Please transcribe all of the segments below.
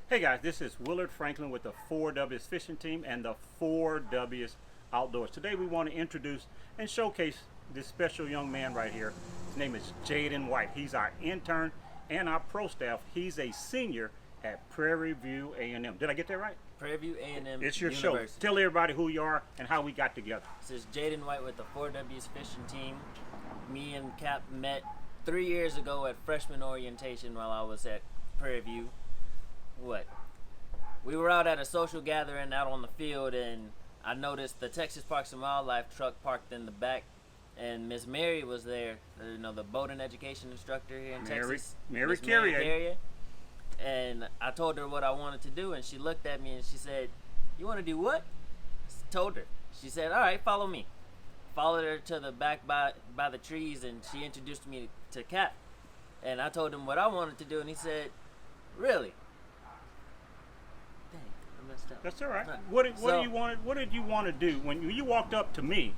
Hey guys, this is Willard Franklin with the 4Ws Fishing Team and the 4Ws Outdoors. Today we want to introduce and showcase this special young man right here. His name is Jaden White. He's our intern and our pro staff. He's a senior at Prairie View A&M. Did I get that right? Prairie View A&M It's your University. show. Tell everybody who you are and how we got together. This is Jaden White with the 4Ws Fishing Team. Me and Cap met 3 years ago at freshman orientation while I was at Prairie View. We were out at a social gathering out on the field, and I noticed the Texas Parks and Wildlife truck parked in the back, and Miss Mary was there, the boating education instructor here in Texas. Mary Carrier. And I told her what I wanted to do, and she looked at me and she said, "You want to do what?" I told her. She said, "All right, follow me." Followed her to the back by the trees, and she introduced me to Cap. And I told him what I wanted to do, and he said, "Really?" Dang, I messed up. That's all right. What did you want to do when you walked up to me?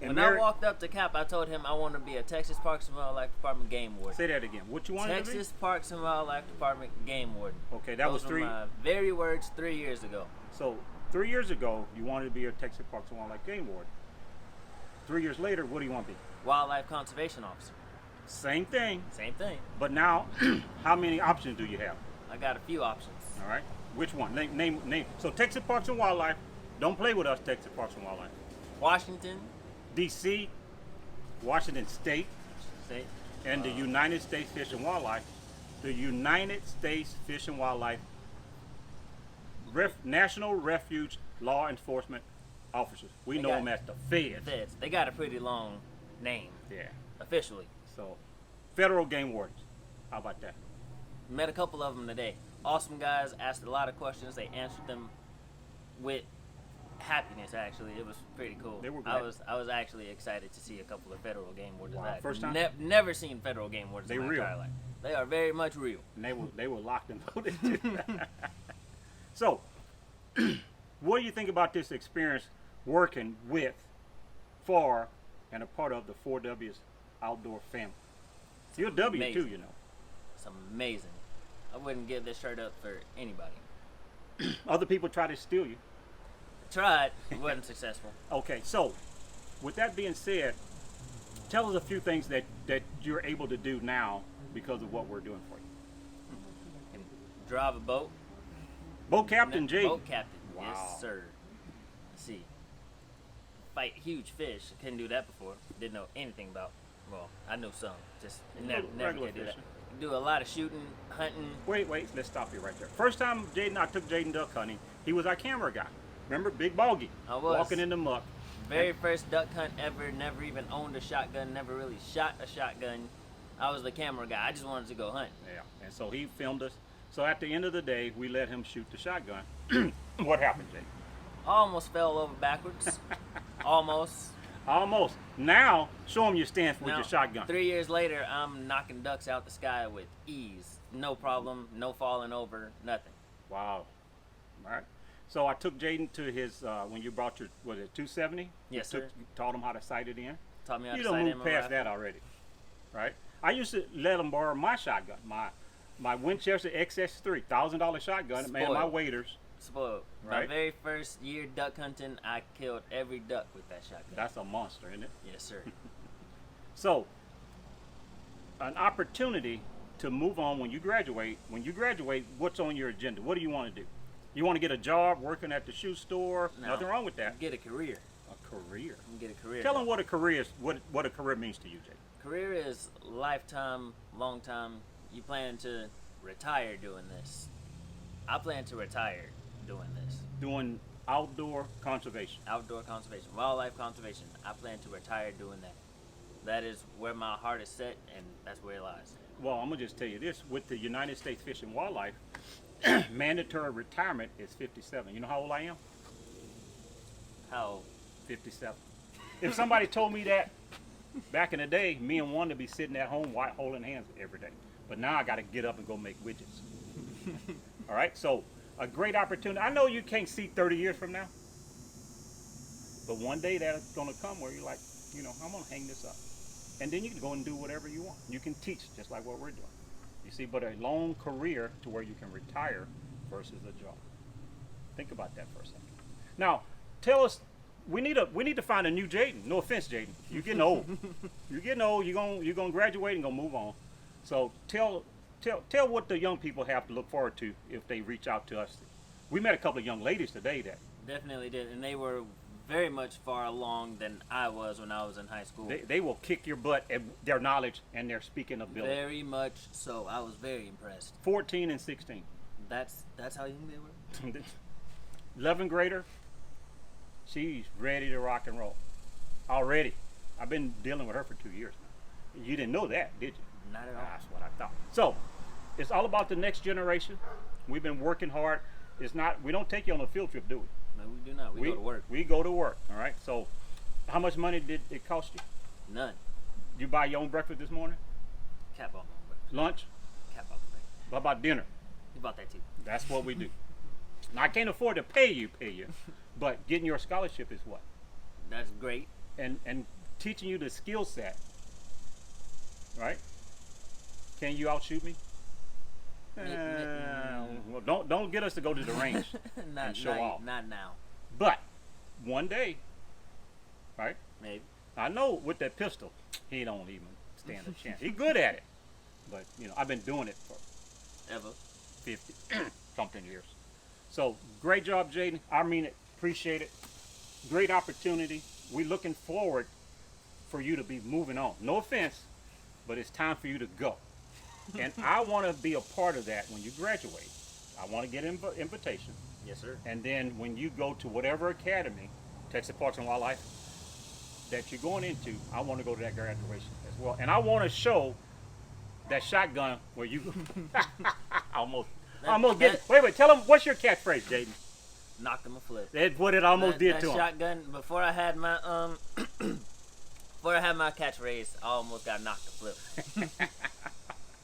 And I walked up to Cap, I told him I want to be a Texas Parks and Wildlife Department game warden. Say that again. What you wanted to be? Texas Parks and Wildlife Department game warden. Okay, that was Those were my very words 3 years ago. So 3 years ago, you wanted to be a Texas Parks and Wildlife game warden. 3 years later, what do you want to be? Wildlife conservation officer. Same thing. Same thing. But now, how many options do you have? I got a few options. All right. Which one? Name. So Texas Parks and Wildlife. Don't play with us, Texas Parks and Wildlife. Washington, D.C., Washington State, and the United States Fish and Wildlife. The United States Fish and Wildlife National Refuge Law Enforcement Officers. We know them as the Feds. Feds. They got a pretty long name. Yeah. Officially. So, federal game wardens. How about that? Met a couple of them today. Awesome guys. Asked a lot of questions. They answered them with happiness. Actually, it was pretty cool. They were I great. was actually excited to see a couple of federal game wardens. Wow. First time? Never seen federal game wardens They in my real. entire life. They are very much real. And they were locked and loaded too. So, what do you think about this experience working with, for, and a part of the 4Ws outdoor family? You're a W amazing. too, you know. It's amazing. I wouldn't give this shirt up for anybody. Other people try to steal you. Tried, it wasn't successful. Okay, so with that being said, tell us a few things that you're able to do now because of what we're doing for you. Can drive a boat. Boat captain, Jay. Boat captain. Wow. Yes, sir. Let's see. Fight huge fish. I couldn't do that before. Didn't know anything about. Well, I knew some. Just never Regular could do that. fishing. Do a lot of shooting, hunting. Wait, let's stop you right there. First time I took Jaden duck hunting, he was our camera guy. Remember, Big Bogey? I was. Walking in the muck. Very first duck hunt ever. Never even owned a shotgun. Never really shot a shotgun. I was the camera guy. I just wanted to go hunt. Yeah, and so he filmed us. So at the end of the day, we let him shoot the shotgun. What happened, Jay? Almost fell over backwards. Almost. Almost. Now, show him your stance with Now, your shotgun. 3 years later, I'm knocking ducks out the sky with ease. No problem. No falling over. Nothing. Wow. All right. So I took Jaden to his, when you brought your, was it 270? Yes, You sir. taught him how to sight it in. Taught me how You to don't sight move in my past rifle. that already, right? I used to let him borrow my shotgun, my Winchester XS3, $1,000 shotgun. Man, my Spoiled. waders. Spoiled. Right. My very first year duck hunting, I killed every duck with that shotgun. That's a monster, isn't it? Yes, sir. So, an opportunity to move on when you graduate. When you graduate, what's on your agenda? What do you want to do? You want to get a job working at the shoe store? No. Nothing wrong with that. Get a career. A career. Get a career. Tell them what a career is. What a career means to you, Jay. Career is lifetime, long time. You plan to retire doing this. I plan to retire doing this. Doing outdoor conservation. Outdoor conservation, wildlife conservation. I plan to retire doing that. That is where my heart is set, and that's where it lies. Well, I'm gonna just tell you this: with the United States Fish and Wildlife, mandatory retirement is 57. You know how old I am? How? 57. If somebody told me that back in the day, me and one to be sitting at home holding hands every day. But now I got to get up and go make widgets. All right, so a great opportunity. I know you can't see 30 years from now, but one day that's gonna come where you're like, I'm gonna hang this up, and then you can go and do whatever you want. You can teach just like what we're doing. You see, but a long career to where you can retire versus a job. Think about that for a second. Now, tell us. We need to find a new Jaden. No offense, Jaden. You're getting old. You're getting old. You're gonna graduate and gonna move on. So tell what the young people have to look forward to if they reach out to us. We met a couple of young ladies today that Definitely did, and they were very much far along than I was when I was in high school. they will kick your butt at their knowledge and their speaking ability. Very much so. I was very impressed. 14 and 16. That's how young they were. 11th grader. She's ready to rock and roll. Already. I've been dealing with her for 2 years now. You didn't know that, did you? Not at all. That's what I thought. So, it's all about the next generation. We've been working hard. We don't take you on a field trip, do we? No, we do not. We go to work. We go to work, all right? So, how much money did it cost you? None. You buy your own breakfast this morning? Cap off my breakfast. Lunch? Cap off my breakfast. What about dinner? You bought that too. That's what we do. Now, I can't afford to pay you, but getting your scholarship is what? That's great. And teaching you the skill set, right? Can you outshoot me? Well, don't get us to go to the range and show off. Not now. But one day, right? Maybe. I know with that pistol, he don't even stand a chance. He's good at it, but I've been doing it for Ever. 50 something years. So great job, Jaden. I mean it. Appreciate it. Great opportunity. We're looking forward for you to be moving on. No offense, but it's time for you to go. And I want to be a part of that when you graduate. I want to get an invitation. Yes, sir. And then when you go to whatever academy, Texas Parks and Wildlife, that you're going into, I want to go to that graduation as well. And I want to show that shotgun where you almost get it. Wait, tell them, what's your catchphrase, Jaden? Knocked him a flip. That's what it almost did that to him. Shotgun. Before I had my catchphrase, I almost got knocked a flip.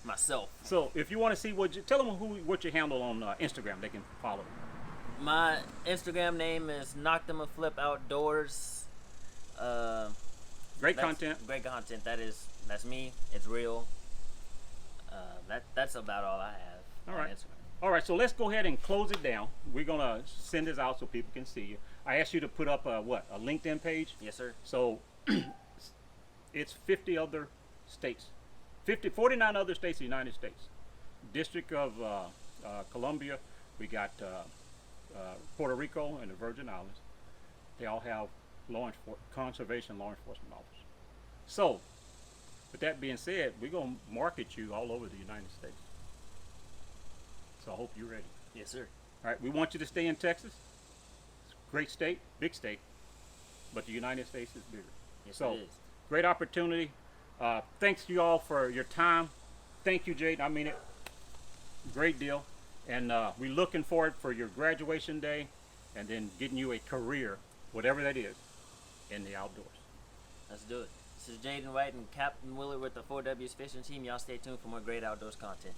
Myself. So if you want to see tell them what you handle on Instagram, they can follow. My Instagram name is Knocked 'em a Flip Outdoors. Great content. Great content. That's me. It's real. That's about all I have. All on right. Instagram. All right. So let's go ahead and close it down. We're gonna send this out so people can see you. I asked you to put up a LinkedIn page. Yes, sir. So it's 50 other states. 49 other states in the United States. District of Columbia, we got Puerto Rico and the Virgin Islands. They all have conservation law enforcement officers. So, with that being said, we're going to market you all over the United States. So I hope you're ready. Yes, sir. All right, we want you to stay in Texas. It's a great state, big state, but the United States is bigger. Yes, So, it is. great opportunity. Thanks to you all for your time. Thank you, Jaden. I mean it. Great deal. And we're looking forward for your graduation day and then getting you a career, whatever that is, in the outdoors. Let's do it. This is Jaden White and Captain Willard with the 4Ws Fishing Team. Y'all stay tuned for more great outdoors content.